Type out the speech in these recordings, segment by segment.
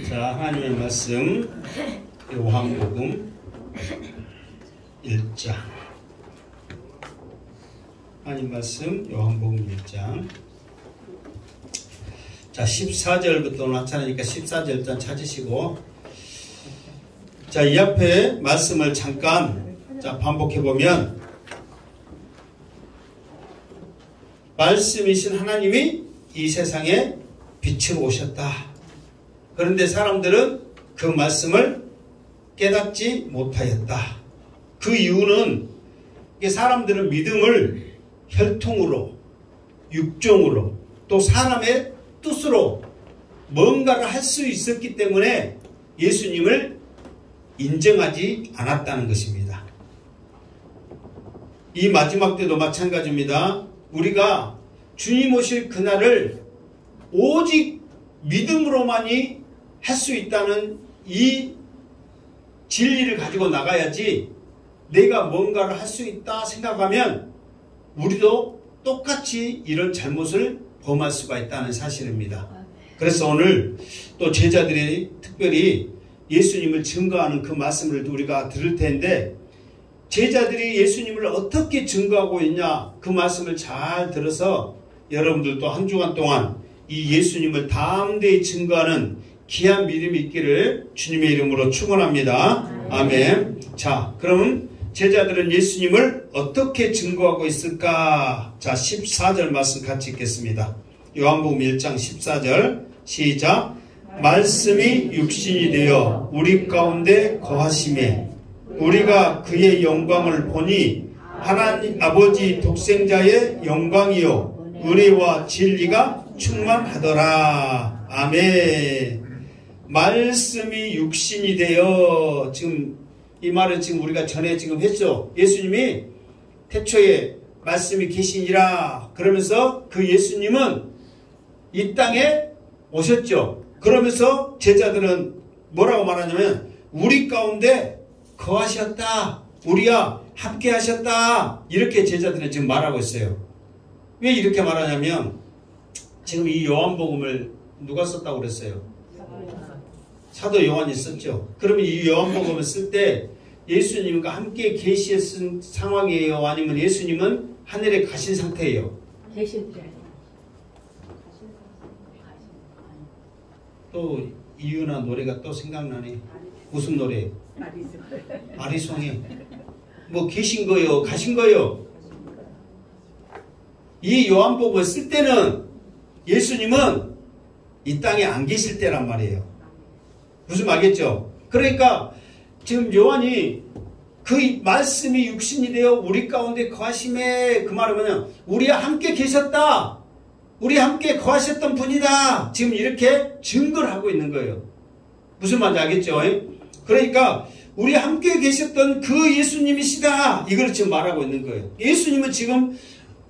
자, 하나님의 말씀 요한복음 1장. 하나님 말씀 요한복음 1장. 자, 14절부터 나타나니까 14절 일단 찾으시고, 자, 이 앞에 말씀을 잠깐 반복해 보면, 말씀이신 하나님이 이 세상에 빛으로 오셨다. 그런데 사람들은 그 말씀을 깨닫지 못하였다. 그 이유는 사람들은 믿음을 혈통으로, 육종으로, 또 사람의 뜻으로 뭔가를 할 수 있었기 때문에 예수님을 인정하지 않았다는 것입니다. 이 마지막 때도 마찬가지입니다. 우리가 주님 오실 그날을 오직 믿음으로만이 할 수 있다는 이 진리를 가지고 나가야지, 내가 뭔가를 할 수 있다 생각하면 우리도 똑같이 이런 잘못을 범할 수가 있다는 사실입니다. 그래서 오늘 또 제자들이 특별히 예수님을 증거하는 그 말씀을 우리가 들을 텐데, 제자들이 예수님을 어떻게 증거하고 있냐, 그 말씀을 잘 들어서 여러분들도 한 주간 동안 이 예수님을 담대히 증거하는 귀한 믿음이 있기를 주님의 이름으로 축원합니다. 아멘. 자, 그럼 제자들은 예수님을 어떻게 증거하고 있을까? 자, 14절 말씀 같이 읽겠습니다. 요한복음 1장 14절 시작. 말씀이 육신이 되어 우리 가운데 거하심에 우리가 그의 영광을 보니 하나님 아버지 독생자의 영광이요 은혜와 진리가 충만하더라. 아멘. 말씀이 육신이 되어, 지금 이 말은 지금 우리가 전에 지금 했죠. 예수님이 태초에 말씀이 계시니라 그러면서 그 예수님은 이 땅에 오셨죠. 그러면서 제자들은 뭐라고 말하냐면 우리 가운데 거하셨다. 우리와 함께 하셨다. 이렇게 제자들은 지금 말하고 있어요. 왜 이렇게 말하냐면 지금 이 요한복음을 누가 썼다고 그랬어요? 사도 요한이 썼죠. 그러면 이 요한복음을 쓸 때 예수님과 함께 계시했은 상황이에요? 아니면 예수님은 하늘에 가신 상태예요? 또 이유나 노래가 또 생각나네. 무슨 노래? 아리송해. 뭐 계신 거요? 가신 거요? 이 요한복음을 쓸 때는 예수님은 이 땅에 안 계실 때란 말이에요. 무슨 말겠죠? 그러니까 지금 요한이 그 말씀이 육신이 되어 우리 가운데 거하심에, 그 말은 뭐냐, 우리와 함께 계셨다. 우리와 함께 거하셨던 분이다. 지금 이렇게 증거를 하고 있는 거예요. 무슨 말인지 알겠죠? 그러니까 우리와 함께 계셨던 그 예수님이시다. 이걸 지금 말하고 있는 거예요. 예수님은 지금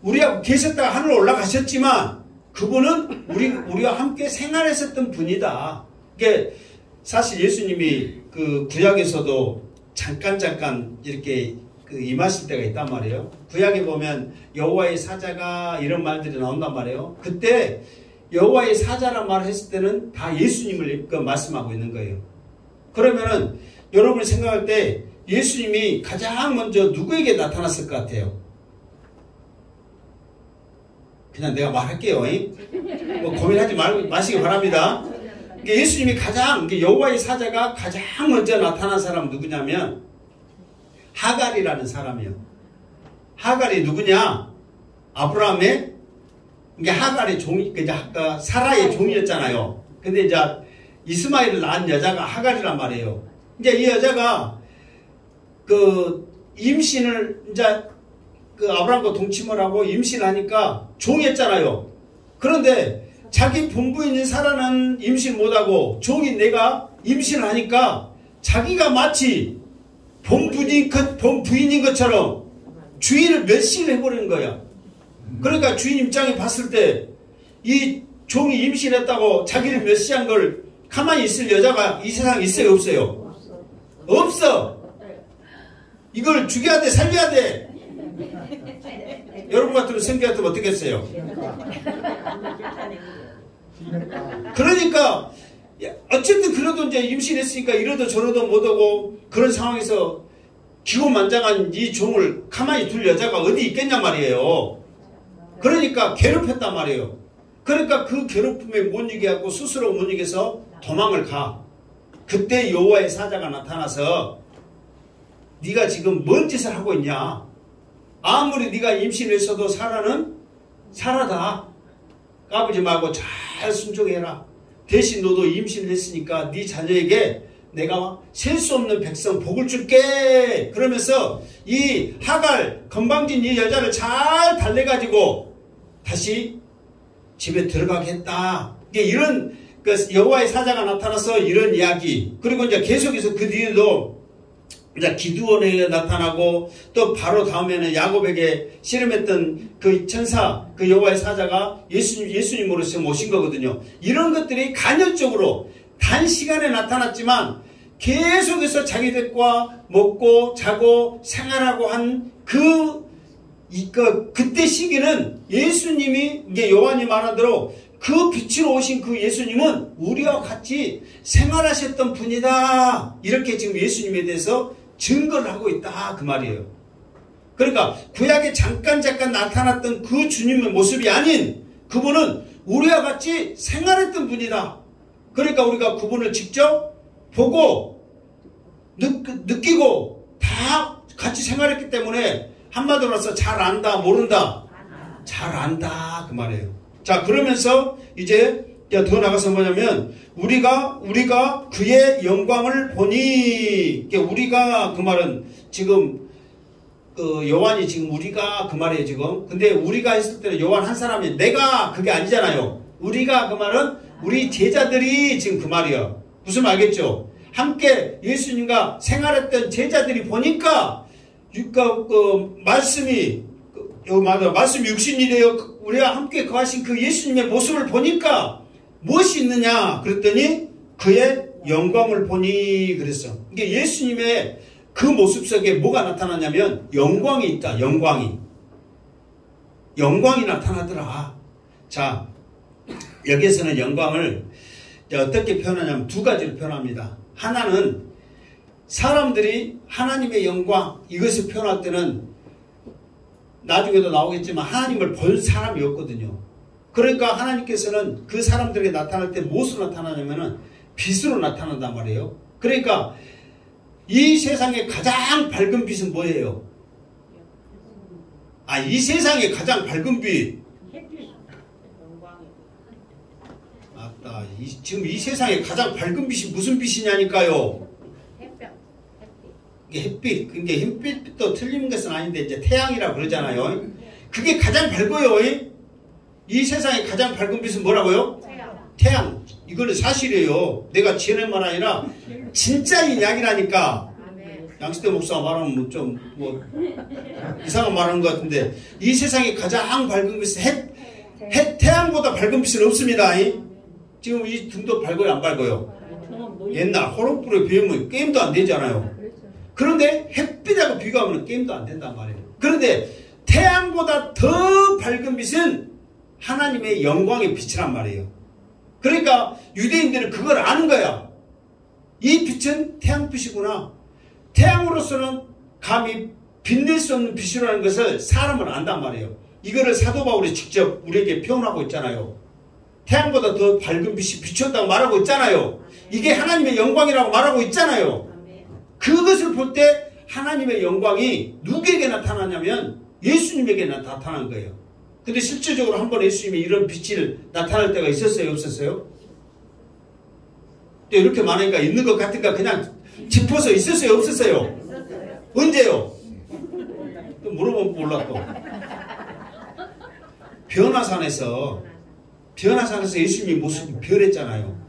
우리와 계셨다가 하늘로 올라가셨지만 그분은 우리와 함께 생활했었던 분이다. 그게 사실 예수님이 그 구약에서도 잠깐 이렇게 임하실 때가 있단 말이에요. 구약에 보면 여호와의 사자가 이런 말들이 나온단 말이에요. 그때 여호와의 사자란 말을 했을 때는 다 예수님을 말씀하고 있는 거예요. 그러면은 여러분이 생각할 때 예수님이 가장 먼저 누구에게 나타났을 것 같아요? 그냥 내가 말할게요. 뭐 고민하지 마시기 바랍니다. 예수님이 여호와의 사자가 가장 먼저 나타난 사람은 누구냐면 하갈이라는 사람이에요. 하갈이 누구냐? 아브라함의 하갈의 종이, 사라의 종이었잖아요. 근데 이제 이스마엘을 낳은 여자가 하갈이란 말이에요. 이제 이 여자가 임신을 아브라함과 동침을 하고 임신을 하니까 종이었잖아요. 그런데 자기 본부인 사라는 임신 못하고 종인 내가 임신을 하니까 자기가 마치 본부인인 것처럼 주인을 멸시를 해버리는 거야. 그러니까 주인 입장에 봤을 때 이 종이 임신했다고 자기를 멸시한 걸 가만히 있을 여자가 이 세상에 있어요? 없어요? 없어. 이걸 죽여야 돼? 살려야 돼? 여러분 같으면 생기 같으면 어떻게 했어요? 그러니까 어쨌든 그래도 이제 임신했으니까 이러도 저러도 못하고 그런 상황에서 기고만장한 이 종을 가만히 둘 여자가 어디 있겠냔 말이에요. 그러니까 괴롭혔단 말이에요. 그러니까 그 괴롭힘에 못 이겨갖고 스스로 못 이겨서 도망을 가. 그때 여호와의 사자가 나타나서 네가 지금 뭔 짓을 하고 있냐. 아무리 네가 임신했어도 사라는 사라다. 까부지 말고 잘 순종해라. 대신 너도 임신했으니까 네 자녀에게 내가 셀 수 없는 백성 복을 줄게. 그러면서 이 하갈 건방진 이 여자를 잘 달래가지고 다시 집에 들어가겠다. 이런 여호와의 사자가 나타나서 이런 이야기. 그리고 이제 계속해서 그 뒤에도 이제 기드온에게 나타나고 또 바로 다음에는 야곱에게 씨름했던 그 천사, 그 여호와의 사자가 예수님으로서 모신 거거든요. 이런 것들이 간헐적으로 단시간에 나타났지만 계속해서 자기들과 먹고 자고 생활하고 한 그때 시기는 예수님이 이게 요한이 말한 대로 그 빛으로 오신 그 예수님은 우리와 같이 생활하셨던 분이다. 이렇게 지금 예수님에 대해서 증거를 하고 있다. 그 말이에요. 그러니까 구약에 잠깐 나타났던 그 주님의 모습이 아닌 그분은 우리와 같이 생활했던 분이다. 그러니까 우리가 그분을 직접 보고 느끼고 다 같이 생활했기 때문에 한마디로 해서 잘 안다, 모른다? 잘 안다. 그 말이에요. 자, 그러면서 이제 더 나가서 뭐냐면 우리가 그의 영광을 보니, 우리가 그 말은 지금 요한이 지금 우리가 그 말이에요 지금. 근데 우리가 했을 때는 요한 한 사람이 내가 그게 아니잖아요. 우리가 그 말은 우리 제자들이 지금 그 말이에요. 무슨 말 알겠죠? 함께 예수님과 생활했던 제자들이 보니까 말씀이 말씀 육신이 되어 우리가 함께 거하신 그 예수님의 모습을 보니까 무엇이 있느냐 그랬더니 그의 영광을 보니 그랬어. 이게 예수님의 그 모습 속에 뭐가 나타나냐면 영광이 있다. 영광이 나타나더라. 자, 여기에서는 영광을 어떻게 표현하냐면 두 가지로 표현합니다. 하나는 사람들이 하나님의 영광 이것을 표현할 때는 나중에도 나오겠지만 하나님을 본 사람이 없거든요. 그러니까 하나님께서는 그 사람들에게 나타날 때 무엇으로 나타나냐면은 빛으로 나타난단 말이에요. 그러니까 이 세상의 가장 밝은 빛은 뭐예요? 이 세상의 가장 밝은 빛. 맞다. 지금 이 세상의 가장 밝은 빛이 무슨 빛이냐니까요. 이게 햇빛. 근데 햇빛도 틀린 것은 아닌데 이제 태양이라고 그러잖아요. 그게 가장 밝아요. 이 세상의 가장 밝은 빛은 뭐라고요? 태양. 이거는 사실이에요. 내가 지어낸 말 아니라 진짜 이야기라니까. 양시대 목사가 말하면 좀 이상한 말하는 것 같은데 이 세상의 가장 밝은 빛은 태양보다 밝은 빛은 없습니다. 지금 이 등도 밝아요, 안 밝아요? 옛날 호롱불에 비우면 게임도 안 되잖아요. 그런데 햇빛하고 비교하면 게임도 안 된단 말이에요. 그런데 태양보다 더 밝은 빛은 하나님의 영광의 빛이란 말이에요. 그러니까 유대인들은 그걸 아는 거야. 이 빛은 태양빛이구나. 태양으로서는 감히 빛낼 수 없는 빛이라는 것을 사람은 안단 말이에요. 이거를 사도 바울이 직접 우리에게 표현하고 있잖아요. 태양보다 더 밝은 빛이 비쳤다고 말하고 있잖아요. 이게 하나님의 영광이라고 말하고 있잖아요. 그것을 볼 때 하나님의 영광이 누구에게 나타나냐면 예수님에게 나타난 거예요. 근데 실질적으로 한번 예수님이 이런 빛을 나타날 때가 있었어요? 없었어요? 이렇게 많으니까 있는 것 같으니까 그냥 짚어서 있었어요? 없었어요? 언제요? 또 물어보면 몰라 또. 변화산에서 예수님이 모습이 변했잖아요.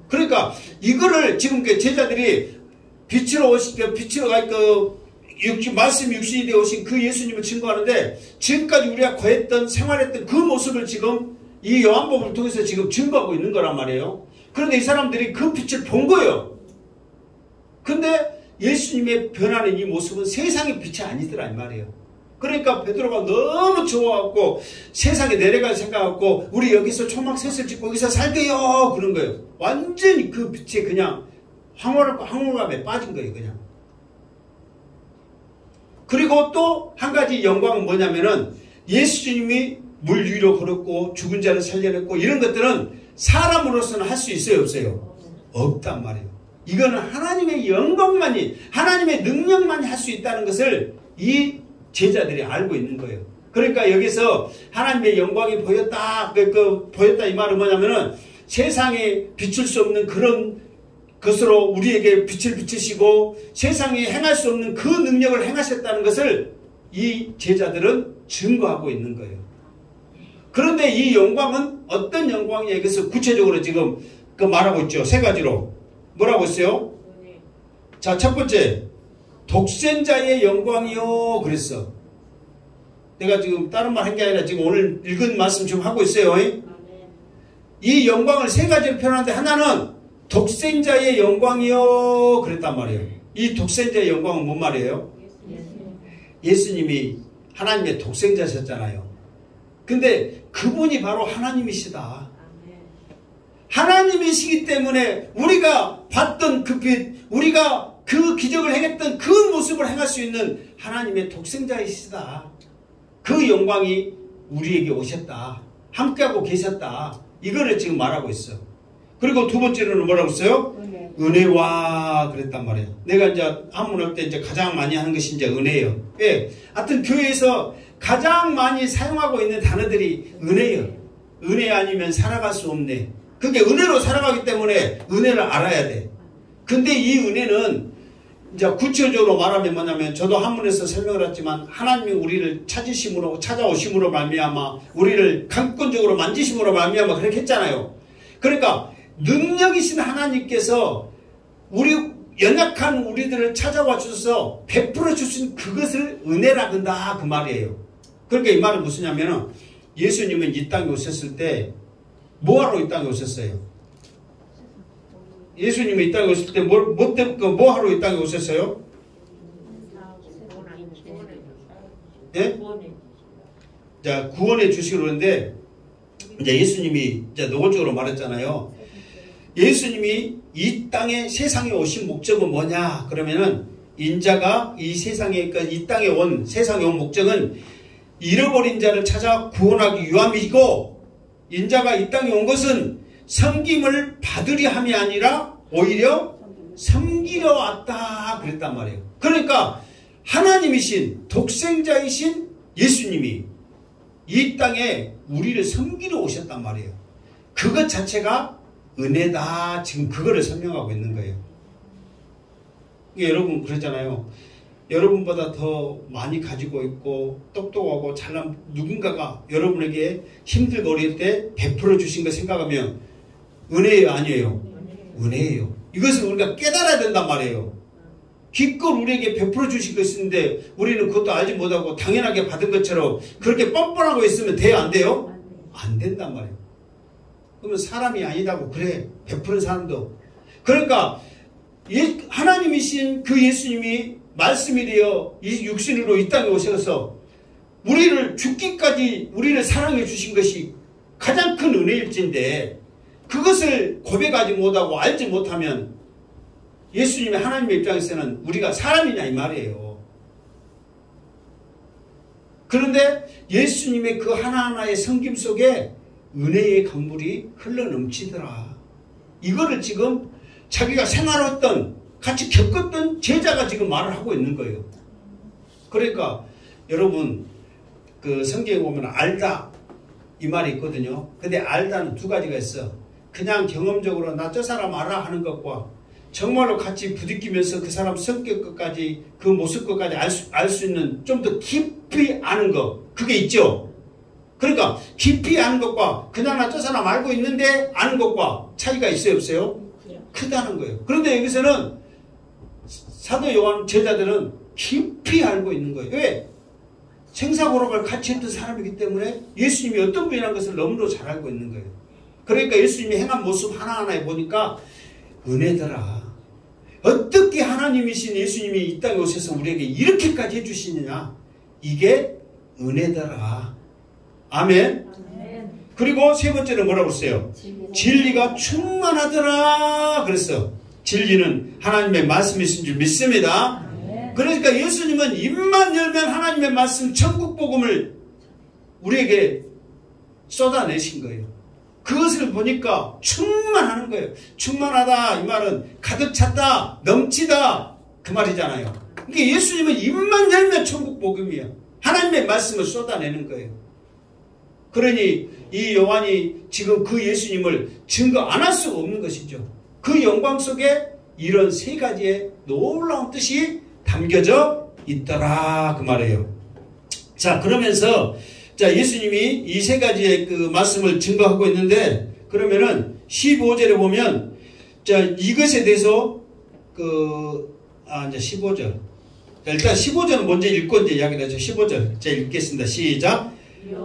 그러니까 이거를 지금 제자들이 빛으로 말씀 육신이 되어 오신 그 예수님을 증거하는데 지금까지 우리가 거했던 생활했던 그 모습을 지금 이 요한복음을 통해서 지금 증거하고 있는 거란 말이에요. 그런데 이 사람들이 그 빛을 본 거예요. 근데 예수님의 변하는 이 모습은 세상의 빛이 아니더라 이 말이에요. 그러니까 베드로가 너무 좋아갖고 세상에 내려갈 생각하고 우리 여기서 초막셋을 짓고 여기서 살게요 그런 거예요. 완전히 그 빛에 그냥 황홀함에 빠진 거예요. 그냥. 그리고 또 한 가지 영광은 뭐냐면은 예수님이 물 위로 걸었고 죽은 자를 살려냈고 이런 것들은 사람으로서는 할 수 있어요 없어요? 없단 말이에요. 이거는 하나님의 영광만이 하나님의 능력만이 할 수 있다는 것을 이 제자들이 알고 있는 거예요. 그러니까 여기서 하나님의 영광이 보였다 보였다 이 말은 뭐냐면은 세상에 비출 수 없는 그런 것으로 우리에게 빛을 비추시고 세상에 행할 수 없는 그 능력을 행하셨다는 것을 이 제자들은 증거하고 있는 거예요. 그런데 이 영광은 어떤 영광이에요? 그래서 구체적으로 지금 말하고 있죠. 세 가지로. 뭐라고 했어요? 자, 첫 번째. 독생자의 영광이요. 그랬어. 내가 지금 다른 말 한 게 아니라 지금 오늘 읽은 말씀 지금 하고 있어요. 이 영광을 세 가지로 표현하는데 하나는 독생자의 영광이요. 그랬단 말이에요. 이 독생자의 영광은 뭔 말이에요? 예수님이 하나님의 독생자셨잖아요. 근데 그분이 바로 하나님이시다. 하나님이시기 때문에 우리가 봤던 그 빛, 우리가 그 기적을 행했던 그 모습을 행할 수 있는 하나님의 독생자이시다. 그 영광이 우리에게 오셨다. 함께하고 계셨다. 이거를 지금 말하고 있어. 그리고 두 번째로는 뭐라고 했어요? 은혜와 그랬단 말이에요. 내가 이제 한문할 때 이제 가장 많이 하는 것이 이제 은혜예요. 예. 하여튼 교회에서 가장 많이 사용하고 있는 단어들이 은혜예요. 은혜 아니면 살아갈 수 없네. 그게 은혜로 살아가기 때문에 은혜를 알아야 돼. 근데 이 은혜는 이제 구체적으로 말하면 뭐냐면 저도 한문에서 설명을 했지만 하나님이 우리를 찾아오심으로 말미암아 우리를 강권적으로 만지심으로 말미암아 그렇게 했잖아요. 그러니까 능력이신 하나님께서 연약한 우리들을 찾아와 주셔서 베풀어 주신 그것을 은혜라 한다 그 말이에요. 그러니까 이 말은 무엇이냐면은 예수님은 이 땅에 오셨을 때 뭐하러 이 땅에 오셨어요? 예수님이 이 땅에 오실 때 뭐하러 이 땅에 오셨어요? 예? 자, 구원해 주시고 그러는데 이제 예수님이 이제 노골적으로 말했잖아요. 예수님이 이 땅에 세상에 오신 목적은 뭐냐? 그러면은 인자가 이 세상에 세상에 온 목적은 잃어버린 자를 찾아 구원하기 위함이고 인자가 이 땅에 온 것은 섬김을 받으려 함이 아니라 오히려 섬기려 왔다 그랬단 말이에요. 그러니까 하나님이신 독생자이신 예수님이 이 땅에 우리를 섬기러 오셨단 말이에요. 그것 자체가 은혜다. 지금 그거를 설명하고 있는 거예요. 여러분 그러잖아요. 여러분보다 더 많이 가지고 있고 똑똑하고 잘난 누군가가 여러분에게 힘들고 어릴 때 베풀어 주신 거 생각하면 은혜예요 아니에요? 은혜예요. 이것을 우리가 깨달아야 된단 말이에요. 기껏 우리에게 베풀어 주신 것이 있는데 우리는 그것도 알지 못하고 당연하게 받은 것처럼 그렇게 뻔뻔하고 있으면 돼요 안 돼요? 안 된단 말이에요. 그러면 사람이 아니다고 그래 베푸는 사람도. 그러니까 하나님이신 그 예수님이 말씀이 되어 이 육신으로 이 땅에 오셔서 우리를 죽기까지 우리를 사랑해 주신 것이 가장 큰 은혜일진데 그것을 고백하지 못하고 알지 못하면 예수님이 하나님의 입장에서는 우리가 사람이냐 이 말이에요. 그런데 예수님의 그 하나하나의 섬김 속에 은혜의 강물이 흘러넘치더라. 이거를 지금 자기가 생활했던 같이 겪었던 제자가 지금 말을 하고 있는 거예요. 그러니까 여러분 그 성경에 보면 알다 이 말이 있거든요. 근데 알다는 두 가지가 있어. 그냥 경험적으로 나 저 사람 알아 하는 것과 정말로 같이 부딪히면서 그 사람 성격 것까지 그 모습 것까지 알 수 있는 좀 더 깊이 아는 것 그게 있죠. 그러니까 깊이 아는 것과 그냥 나 저 사람 알고 있는데 아는 것과 차이가 있어요 없어요? 크다는 거예요. 그런데 여기서는 사도 요한 제자들은 깊이 알고 있는 거예요. 왜? 생사고락을 같이 했던 사람이기 때문에 예수님이 어떤 분이라는 것을 너무도 잘 알고 있는 거예요. 그러니까 예수님이 행한 모습 하나하나에 보니까 은혜더라. 어떻게 하나님이신 예수님이 이 땅에 오셔서 우리에게 이렇게까지 해주시느냐. 이게 은혜더라. 아멘. 그리고 세 번째는 뭐라고 했어요? 진리가 충만하더라 그랬어. 진리는 하나님의 말씀이신 줄 믿습니다. 그러니까 예수님은 입만 열면 하나님의 말씀 천국 복음을 우리에게 쏟아내신 거예요. 그것을 보니까 충만하는 거예요. 충만하다 이 말은 가득 찼다, 넘치다 그 말이잖아요. 그러니까 예수님은 입만 열면 천국 복음이야. 하나님의 말씀을 쏟아내는 거예요. 그러니 이 요한이 지금 그 예수님을 증거 안 할 수가 없는 것이죠. 그 영광 속에 이런 세 가지의 놀라운 뜻이 담겨져 있더라 그 말이에요. 자, 그러면서 자, 예수님이 이 세 가지의 그 말씀을 증거하고 있는데, 그러면은 15절에 보면 자, 이것에 대해서 이제 15절. 자, 일단 15절은 먼저 읽고 이제 이야기를 하죠. 15절. 제가 읽겠습니다. 시작.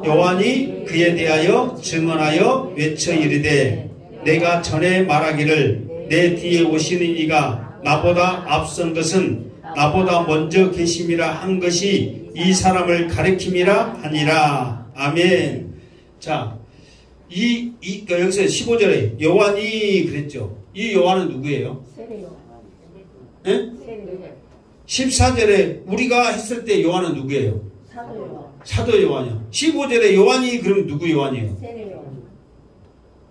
요한이 그에 대하여 증언하여 외쳐 이르되 내가 전에 말하기를 내 뒤에 오시는 이가 나보다 앞선 것은 나보다 먼저 계심이라 한 것이 이 사람을 가리킴이라 하니라. 아멘. 자, 여기서 15절에 요한이 그랬죠. 이 요한은 누구예요? 예? 14절에 우리가 했을 때 요한은 누구예요? 사도 요한이요. 15절에 요한이 그럼 누구 요한이에요?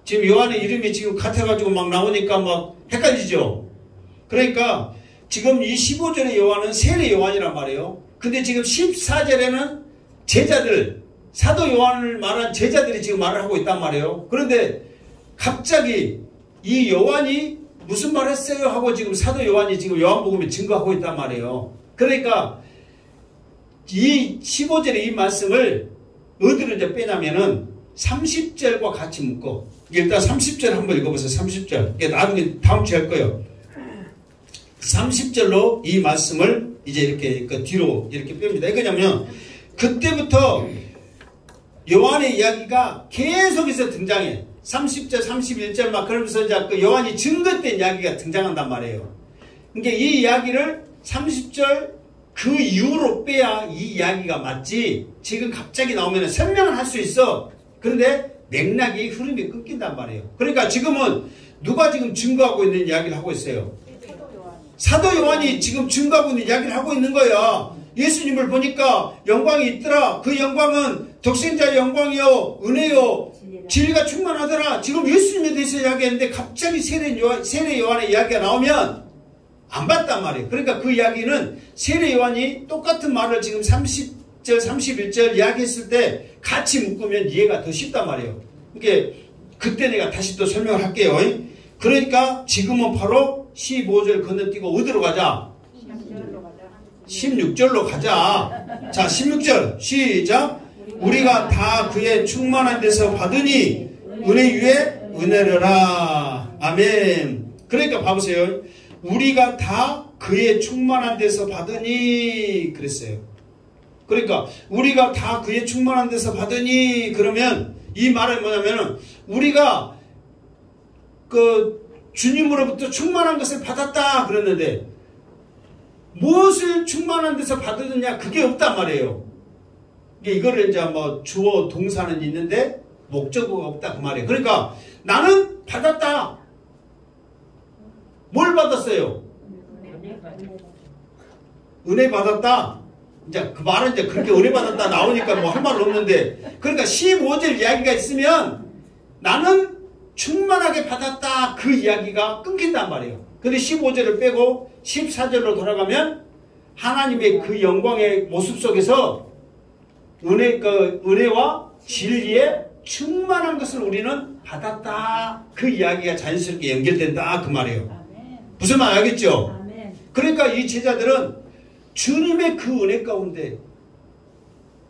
지금 요한의 이름이 지금 같아가지고 막 나오니까 막 헷갈리죠? 그러니까 지금 이 15절의 요한은 세례 요한이란 말이에요. 근데 지금 14절에는 제자들, 사도 요한을 말한 제자들이 지금 말을 하고 있단 말이에요. 그런데 갑자기 이 요한이 무슨 말 했어요? 하고 지금 사도 요한이 지금 요한복음에 증거하고 있단 말이에요. 그러니까 이 15절의 이 말씀을 어디로 이제 빼냐면은 30절과 같이 묶어. 일단 30절 한번 읽어보세요. 30절. 나중에 다음 주에 할 거예요. 30절로 이 말씀을 이제 이렇게 그 뒤로 이렇게 뺍니다. 왜냐면 그때부터 요한의 이야기가 계속해서 등장해. 30절, 31절 막 그러면서 이제 그 요한이 증거된 이야기가 등장한단 말이에요. 그러니까 이 이야기를 30절 그 이후로 빼야 이 이야기가 맞지. 지금 갑자기 나오면 설명을 할 수 있어. 그런데 맥락이 흐름이 끊긴단 말이에요. 그러니까 지금은 누가 지금 증거하고 있는 이야기를 하고 있어요? 사도 요한이 지금 증거하고 있는 이야기를 하고 있는 거야. 예수님을 보니까 영광이 있더라. 그 영광은 독생자의 영광이요, 은혜요, 진리가 충만하더라. 지금 예수님에 대해서 이야기했는데 갑자기 세례 요한의 이야기가 나오면 안 봤단 말이에요. 그러니까 그 이야기는 세례 요한이 똑같은 말을 지금 30절, 31절 이야기했을 때 같이 묶으면 이해가 더 쉽단 말이에요. 그러니까 그때 내가 다시 또 설명을 할게요. 그러니까 지금은 바로 15절 건너뛰고 어디로 가자? 16절로 가자. 자, 16절 시작. 우리가 다 그의 충만한 데서 받으니 은혜 위에 은혜르라. 아멘. 그러니까 봐보세요. 우리가 다 그의 충만한 데서 받으니 그랬어요. 그러니까 우리가 다 그의 충만한 데서 받으니 그러면 이 말은 뭐냐면은 우리가 그 주님으로부터 충만한 것을 받았다 그랬는데 무엇을 충만한 데서 받았느냐 그게 없단 말이에요. 이거를 이제 뭐 주어 동사는 있는데 목적어가 없다 그 말이에요. 그러니까 나는 받았다. 뭘 받았어요? 은혜 받았다. 이제 그 말은 이제 그렇게 은혜 받았다 나오니까 뭐 할 말 없는데, 그러니까 15절 이야기가 있으면 나는 충만하게 받았다 그 이야기가 끊긴단 말이에요. 근데 15절을 빼고 14절로 돌아가면 하나님의 그 영광의 모습 속에서 은혜와 진리의 충만한 것을 우리는 받았다 그 이야기가 자연스럽게 연결된다 그 말이에요. 무슨 말 알겠죠? 그러니까 이 제자들은 주님의 그 은혜 가운데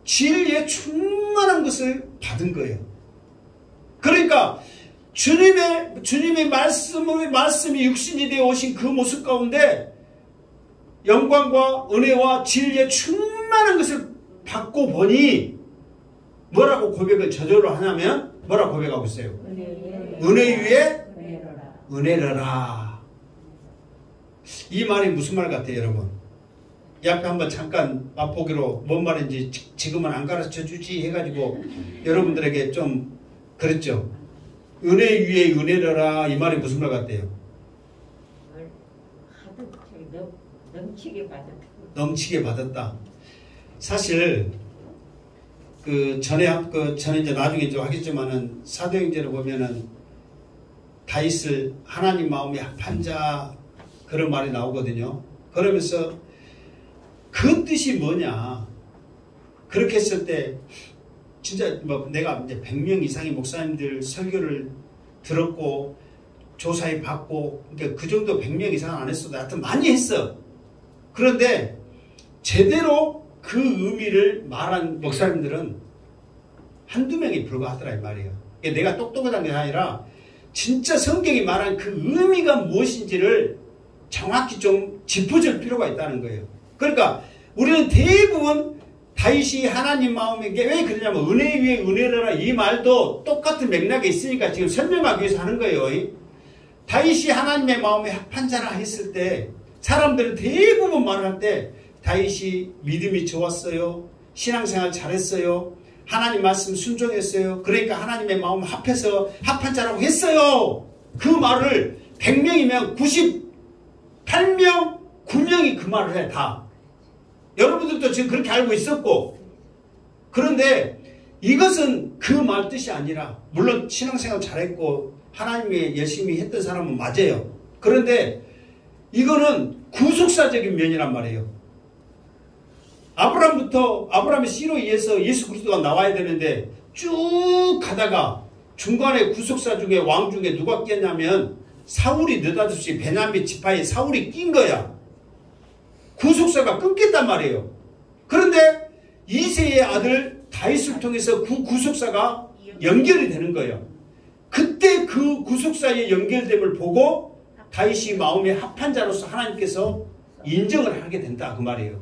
진리의 충만한 것을 받은 거예요. 그러니까 주님의 말씀이 육신이 되어 오신 그 모습 가운데 영광과 은혜와 진리의 충만한 것을 받고 보니 뭐라고 고백을 저절로 하냐면 뭐라고 고백하고 있어요? 은혜 위에 은혜라라. 이 말이 무슨 말 같아요, 여러분? 이 앞에 한번 잠깐 맛보기로 뭔 말인지 지금은 안 가르쳐 주지 해가지고 여러분들에게 좀 그랬죠. 은혜 위에 은혜라라 이 말이 무슨 말 같대요? 넘치게 받았다. 넘치게 받았다. 사실 전에 이제 나중에 좀 하겠지만은 사도행전을 보면은 다윗을 하나님 마음에 합한 자 그런 말이 나오거든요. 그러면서 그 뜻이 뭐냐? 그렇게 했을 때 진짜 뭐 내가 이제 100명 이상의 목사님들 설교를 들었고 조사해 받고 그러니까 그 정도 100명 이상 안 했어도 하여튼 많이 했어. 그런데 제대로 그 의미를 말한 목사님들은 한두 명이 불과하더라 이 말이에요. 내가 똑똑하다는 게 아니라 진짜 성경이 말한 그 의미가 무엇인지를 정확히 좀 짚어줄 필요가 있다는 거예요. 그러니까 우리는 대부분 다윗이 하나님 마음에 왜 그러냐면 은혜 위에 은혜라 이 말도 똑같은 맥락에 있으니까 지금 설명하기 위해서 하는 거예요. 다윗이 하나님의 마음에 합한 자라 했을 때 사람들은 대부분 말할 때 다윗이 믿음이 좋았어요. 신앙생활 잘했어요. 하나님 말씀 순종했어요. 그러니까 하나님의 마음 합해서 합한 자라고 했어요. 그 말을 100명이면 98명, 9명이 그 말을 해 다. 여러분들도 지금 그렇게 알고 있었고 그런데 이것은 그 말 뜻이 아니라 물론 신앙생활 잘했고 하나님의 열심히 했던 사람은 맞아요. 그런데 이거는 구속사적인 면이란 말이에요. 아브라함의 씨로 의해서 예수 그리스도가 나와야 되는데 쭉 가다가 중간에 구속사 중에 왕 중에 누가 끼었냐면 사울이 느닷없이 베냐민 지파에 사울이 낀 거야. 구속사가 끊겼단 말이에요. 그런데 이새의 아들 다윗을 통해서 그 구속사가 연결이 되는 거예요. 그때 그 구속사의 연결됨을 보고 다윗이 마음에 합한 자로서 하나님께서 인정을 하게 된다 그 말이에요.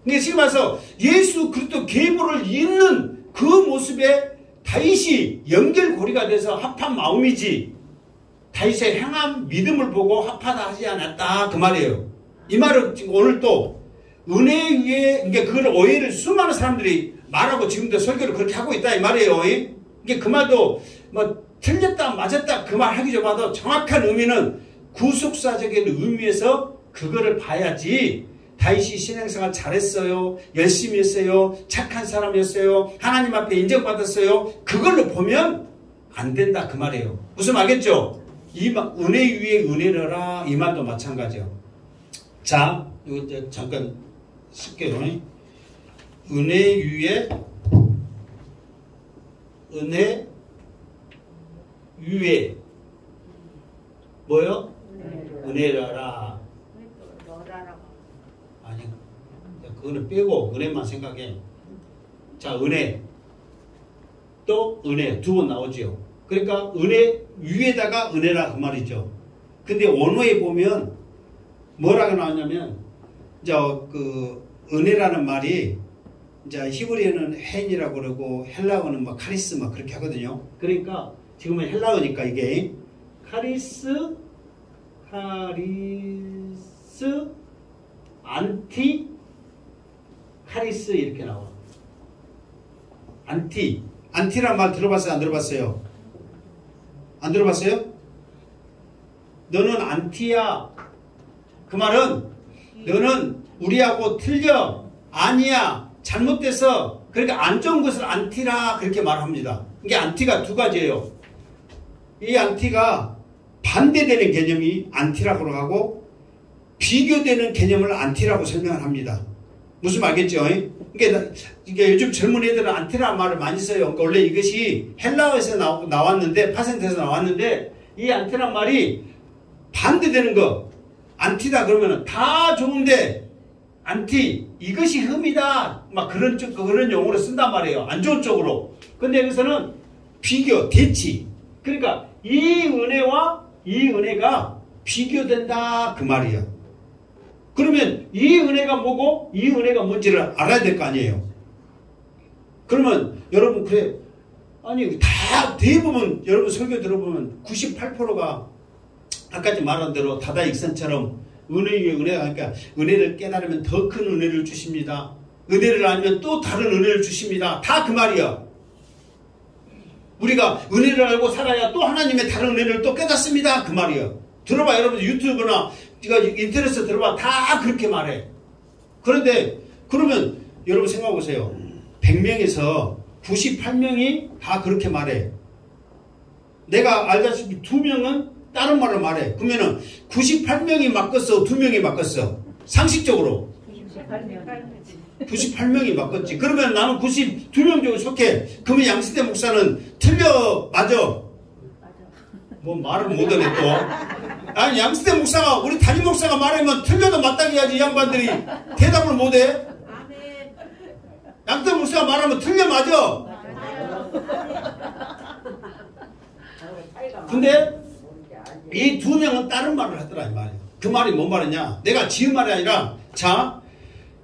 그러니까 지금 와서 예수 그리스도 계보를 잇는 그 모습에 다윗이 연결고리가 돼서 합한 마음이지 다윗의 행함 믿음을 보고 합하다 하지 않았다 그 말이에요. 이 말은 지금 오늘 또 은혜 위에 그러니까 그걸 오해를 수많은 사람들이 말하고 지금도 설교를 그렇게 하고 있다 이 말이에요. 이게 그 말도 뭐 틀렸다 맞았다 그 말 하기 전에도 정확한 의미는 구속사적인 의미에서 그거를 봐야지 다윗이 신앙생활 잘했어요. 열심히 했어요. 착한 사람이었어요. 하나님 앞에 인정받았어요. 그걸로 보면 안 된다 그 말이에요. 무슨 말겠죠? 은혜 위에 은혜라 이 말도 마찬가지요. 자, 이거 이제 잠깐 쓸게요. 은혜 위에 은혜 위에 뭐요? 은혜라라. 아니, 그거는 빼고 은혜만 생각해. 자, 은혜 또 은혜 두 번 나오죠. 그러니까 은혜 위에다가 은혜라 그 말이죠. 근데 원어에 보면 뭐라고 나왔냐면 이제 그 은혜라는 말이 이제 히브리어는 헨이라고 그러고 헬라어는 뭐 카리스마 그렇게 하거든요. 그러니까 지금은 헬라어니까 이게 카리스 안티 카리스 이렇게 나와. 안티란 말 들어봤어요? 안 들어봤어요? 안 들어봤어요? 너는 안티야. 그 말은 너는 우리하고 틀려. 아니야. 잘못돼서. 그러니까 안 좋은 것을 안티라 그렇게 말합니다. 이게 안티가 두 가지예요. 이 안티가 반대되는 개념이 안티라고 하고 비교되는 개념을 안티라고 설명을 합니다. 무슨 말겠죠? 그러니까 이게 요즘 젊은 애들은 안티라는 말을 많이 써요. 그러니까 원래 이것이 헬라어에서 나왔는데 파센트에서 나왔는데 이 안티라는 말이 반대되는 거 안티다 그러면 다 좋은데 안티 이것이 흠이다 막 그런 용어로 쓴단 말이에요. 안 좋은 쪽으로. 근데 여기서는 비교 대치. 그러니까 이 은혜와 이 은혜가 비교된다 그 말이에요. 그러면 이 은혜가 뭐고 이 은혜가 뭔지를 알아야 될 거 아니에요. 그러면 여러분 그래 아니 다 대부분 여러분 설교 들어보면 98%가 아까 말한 대로 다다익선처럼 은혜 위에 은혜가, 그러니까 은혜를 깨달으면 더 큰 은혜를 주십니다. 은혜를 알면 또 다른 은혜를 주십니다. 다 그 말이야. 우리가 은혜를 알고 살아야 또 하나님의 다른 은혜를 또 깨닫습니다. 그 말이야. 들어봐, 여러분. 유튜브나 인터넷에 들어봐. 다 그렇게 말해. 그런데 그러면 여러분 생각해 보세요. 100명에서 98명이 다 그렇게 말해. 내가 알다시피 2명은 다른 말로 말해. 그러면은 98명이 바꿨어, 2명이 바꿨어. 상식적으로 98명이 바꿨지. 그러면 나는 92명 중에 속해. 그러면 양승태 목사는 틀려, 맞아? 뭐 말을 못하네 또. 아니, 양승태 목사가, 우리 담임 목사가 말하면 틀려도 마땅히 해야지. 이 양반들이 대답을 못해. 양승태 목사가 말하면 틀려, 맞아? 근데 이 2명은 다른 말을 하더라, 이 말이야. 그 말이 뭔 말이냐? 내가 지은 말이 아니라, 자,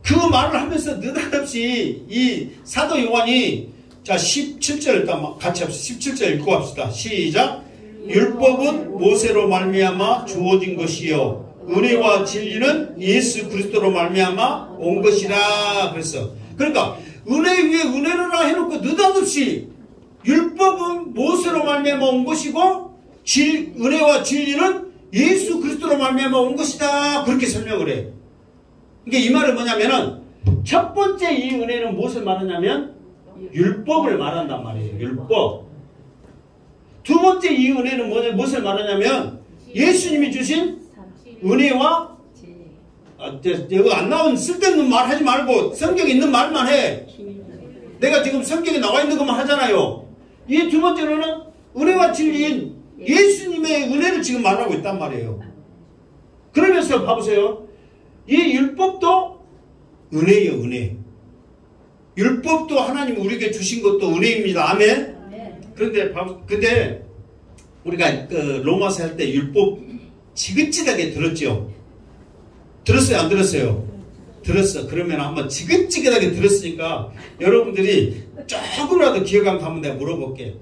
그 말을 하면서 느닷없이 이 사도 요한이, 자, 17절 일단 같이 합시다. 17절 읽고 합시다. 시작. 율법은 모세로 말미암아 주어진 것이요 은혜와 진리는 예수 그리스도로 말미암아 온 것이라 그랬어. 그러니까 은혜 위에 은혜를 해놓고 느닷없이 율법은 모세로 말미암아 온 것이고 은혜와 진리는 예수 그리스도로 말미암아 온 것이다. 그렇게 설명을 해. 그러니까 이 말은 뭐냐면은 첫 번째 이 은혜는 무엇을 말하냐면 율법을 말한단 말이에요. 율법. 두 번째 이 은혜는 무엇을 말하냐면 예수님이 주신 은혜와 여기 안 나온 쓸데없는 말 하지 말고 성경에 있는 말만 해. 내가 지금 성경에 나와 있는 것만 하잖아요. 이 두 번째로는 은혜와 진리인 예수님의 은혜를 지금 말하고 있단 말이에요. 그러면서 봐보세요. 이 율법도 은혜예요. 은혜. 율법도 하나님 우리에게 주신 것도 은혜입니다. 아멘. 근데 우리가 그 로마서 할 때 율법 지긋지긋하게 들었죠. 들었어요? 안 들었어요? 들었어. 그러면 한번 지긋지긋하게 들었으니까 여러분들이 조금이라도 기억하면 한번 내가 물어볼게.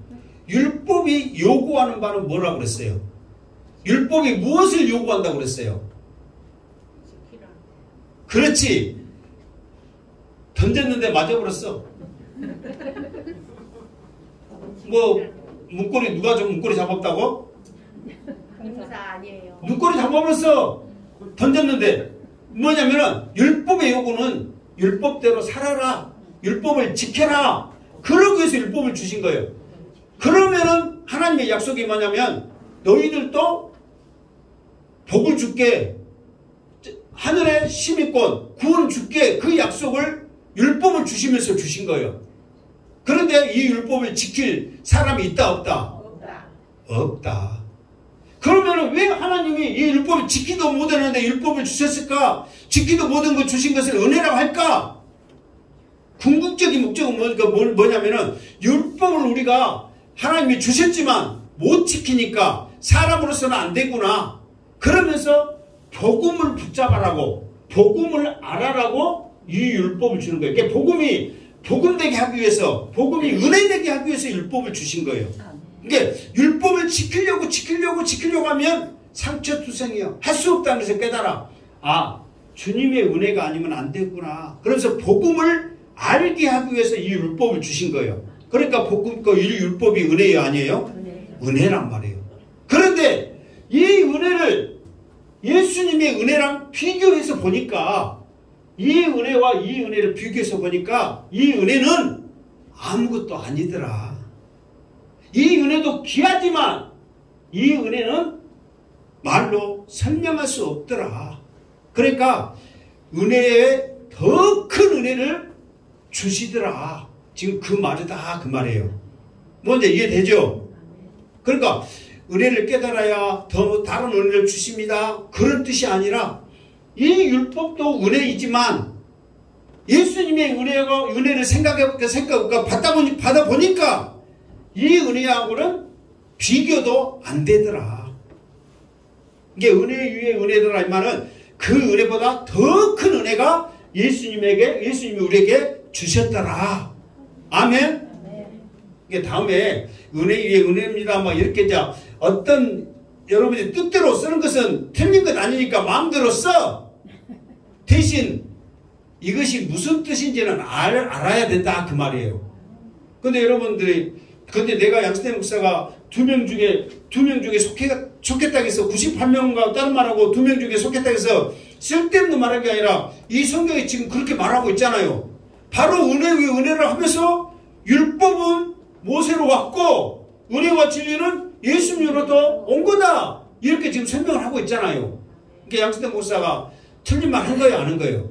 율법이 요구하는 바는 뭐라고 그랬어요? 율법이 무엇을 요구한다고 그랬어요? 그렇지. 던졌는데 맞아버렸어. 뭐 문고리 누가 좀 문고리 잡았다고? 공사 아니에요. 문고리 잡아버렸어. 던졌는데 뭐냐면은 율법의 요구는 율법대로 살아라. 율법을 지켜라. 그러기 위해서 율법을 주신 거예요. 그러면은 하나님의 약속이 뭐냐면 너희들도 복을 줄게. 하늘의 시민권, 구원을 줄게. 그 약속을 율법을 주시면서 주신 거예요. 그런데 이 율법을 지킬 사람이 있다 없다? 없다. 그러면 왜 하나님이 이 율법을 지키도 못하는데 율법을 주셨을까? 지키도 못한 거 주신 것을 은혜라고 할까? 궁극적인 목적은 뭐냐면은 율법을 우리가 하나님이 주셨지만 못 지키니까 사람으로서는 안 되구나. 그러면서 복음을 붙잡아라고, 복음을 알아라고 이 율법을 주는 거예요. 그러니까 복음이 복음되게 하기 위해서, 복음이 은혜되게 하기 위해서 율법을 주신 거예요. 그러니까 율법을 지키려고 하면 상처투성이에요. 할 수 없다는 것을 깨달아. 아, 주님의 은혜가 아니면 안 되구나. 그래서 복음을 알게 하기 위해서 이 율법을 주신 거예요. 그러니까 이 율법이 은혜예요, 아니에요? 은혜란 말이에요. 그런데 이 은혜를 예수님의 은혜랑 비교해서 보니까, 이 은혜와 이 은혜를 비교해서 보니까 이 은혜는 아무것도 아니더라. 이 은혜도 귀하지만 이 은혜는 말로 설명할 수 없더라. 그러니까 은혜에 더 큰 은혜를 주시더라. 지금 그 말이다, 그 말이에요. 뭔지 이해되죠? 그러니까 은혜를 깨달아야 더 다른 은혜를 주십니다. 그런 뜻이 아니라 이 율법도 은혜이지만 예수님의 은혜를 받아보니까 이 은혜하고는 비교도 안 되더라. 이게 은혜 위에 은혜더라. 이 말은 그 은혜보다 더 큰 은혜가 예수님이 우리에게 주셨더라. 아멘? 이게 다음에 은혜 위에 은혜입니다. 막 이렇게 어떤 여러분이 뜻대로 쓰는 것은 틀린 것 아니니까 마음대로 써. 대신 이것이 무슨 뜻인지는 알아야 된다 그 말이에요. 근데 여러분들이 내가 양승태 목사가 두 명 중에 속했다고 해서 98명과 다른 말하고 2명 중에 속했다고 해서 쓸데없는 말한 게 아니라 이 성경이 지금 그렇게 말하고 있잖아요. 바로 은혜 위에 은혜를 하면서 율법은 모세로 왔고 은혜와 진리는 예수님으로부터 온 거다. 이렇게 지금 설명을 하고 있잖아요. 그러니까 양승태 목사가 틀린 말 한 거예요, 안 한 거예요?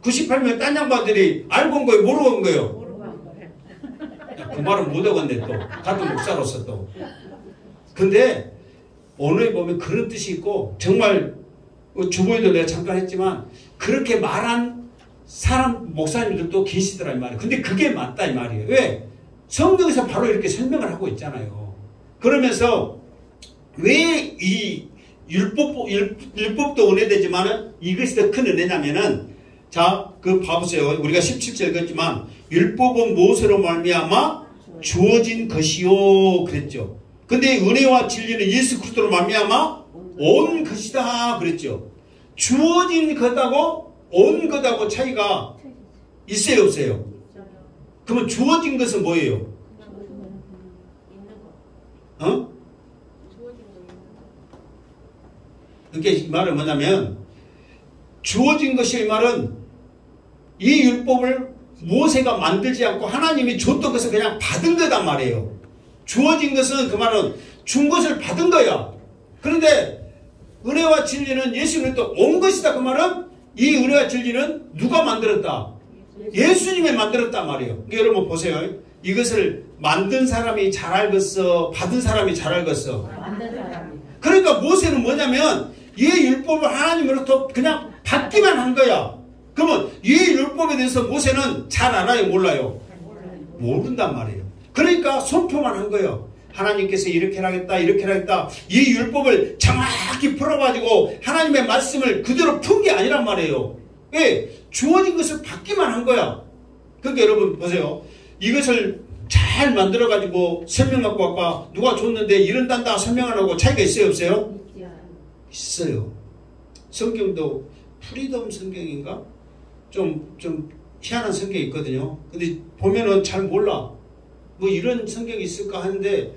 98명 딴 양반들이 알고 온 거예요, 모르고 온 거예요? 그 말은 못하겠네, 또. 같은 목사로서 또. 근데 오늘 보면 그런 뜻이 있고, 정말 주보에도 내가 잠깐 했지만, 그렇게 말한 목사님들도 계시더라, 이 말이에요. 근데 그게 맞다, 이 말이에요. 왜? 성경에서 바로 이렇게 설명을 하고 있잖아요. 그러면서, 왜 이 율법도 은혜되지만은 이것이 더 큰 은혜냐면은, 자, 봐보세요. 우리가 17절 읽었지만, 율법은 무엇으로 말미암아 주어진 것이요 그랬죠. 근데 은혜와 진리는 예수 그리스도로 말미암아 온 것이다 그랬죠. 주어진 것하고 온 것하고 차이가 있어요 없어요? 그러면 주어진 것은 뭐예요? 그러니까 이 말은 뭐냐면 주어진 것이 이 말은 이 율법을 모세가 만들지 않고 하나님이 줬던 것을 그냥 받은 거단 말이에요. 주어진 것은 그 말은 준 것을 받은 거야. 그런데 은혜와 진리는 예수님으로부터 온 것이다. 그 말은 이 은혜와 진리는 누가 만들었다? 예수님이 만들었단 말이에요. 그러니까 여러분 보세요. 이것을 만든 사람이 잘 알겠어? 받은 사람이 잘 알겠어? 만든 사람이. 그러니까 모세는 뭐냐면 이 율법을 하나님으로부터 그냥 받기만 한 거야. 그러면 이 율법에 대해서 모세는 잘 알아요? 몰라요? 모른단 말이에요. 그러니까 선포만 한 거예요. 하나님께서 이렇게 하겠다 이렇게 하겠다. 이 율법을 정확히 풀어가지고 하나님의 말씀을 그대로 푼 게 아니란 말이에요. 왜? 주어진 것을 받기만 한 거야. 그러니까 여러분 보세요. 이것을 잘 만들어가지고 설명하고 아까 누가 줬는데 이런단다 설명 안 하고 차이가 있어요 없어요? 있어요. 성경도 프리덤 성경인가? 좀 희한한 성경이 있거든요. 근데 보면은 잘 몰라. 뭐 이런 성경이 있을까 하는데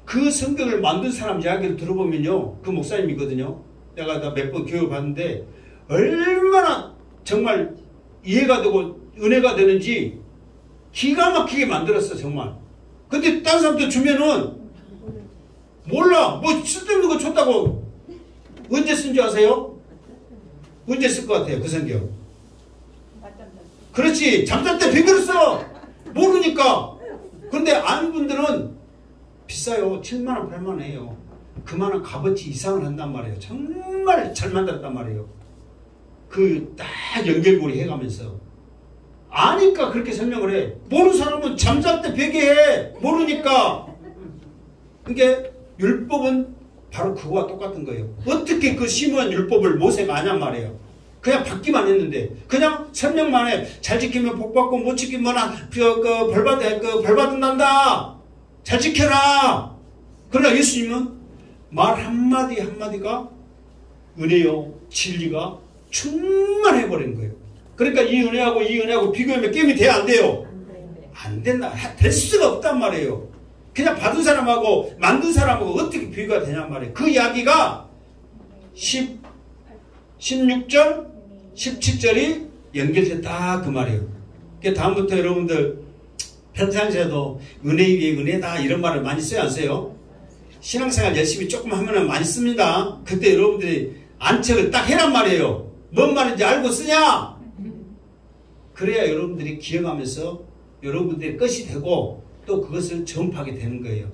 그 성경을 만든 사람 이야기를 들어보면요. 그 목사님이거든요. 내가 몇 번 교육 받는데 얼마나 정말 이해가 되고 은혜가 되는지 기가 막히게 만들었어 정말. 근데 다른 사람들 주면은 몰라. 뭐 쓸데없는 거 줬다고 언제 쓴지 아세요? 언제 쓸 것 같아요 그 성경? 그렇지. 잠잘 때 베개를 써. 모르니까. 근데 아는 분들은 비싸요. 7만원 8만원 해요. 그만한 값어치 이상을 한단 말이에요. 정말 잘 만들었단 말이에요. 그 딱 연결고리 해가면서 아니까 그렇게 설명을 해. 모르는 사람은 잠잘 때 베개해. 모르니까. 그러니까 율법은 바로 그거와 똑같은 거예요. 어떻게 그 심오한 율법을 모세가 아냔 말이에요. 그냥 받기만 했는데 그냥 설명만 해. 잘 지키면 복 받고 못 지키면 벌 받는단다. 잘 지켜라. 그러나 예수님은 말 한마디 한마디가 은혜요 진리가 충만해버린 거예요. 그러니까 이 은혜하고 비교하면 게임이 돼야 안 돼요? 안 된다. 될 수가 없단 말이에요. 그냥 받은 사람하고 만든 사람하고 어떻게 비교가 되냔 말이에요. 그 이야기가 16절, 17절이 연결됐다 그 말이에요. 그러니까 다음부터 여러분들 평상시에도 은혜 위에 은혜다 이런 말을 많이 써요 안 써요? 신앙생활 열심히 조금 하면 많이 씁니다. 그때 여러분들이 안척을 딱 해란 말이에요. 뭔 말인지 알고 쓰냐? 그래야 여러분들이 기억하면서 여러분들의 것이 되고 또 그것을 전파하게 되는 거예요.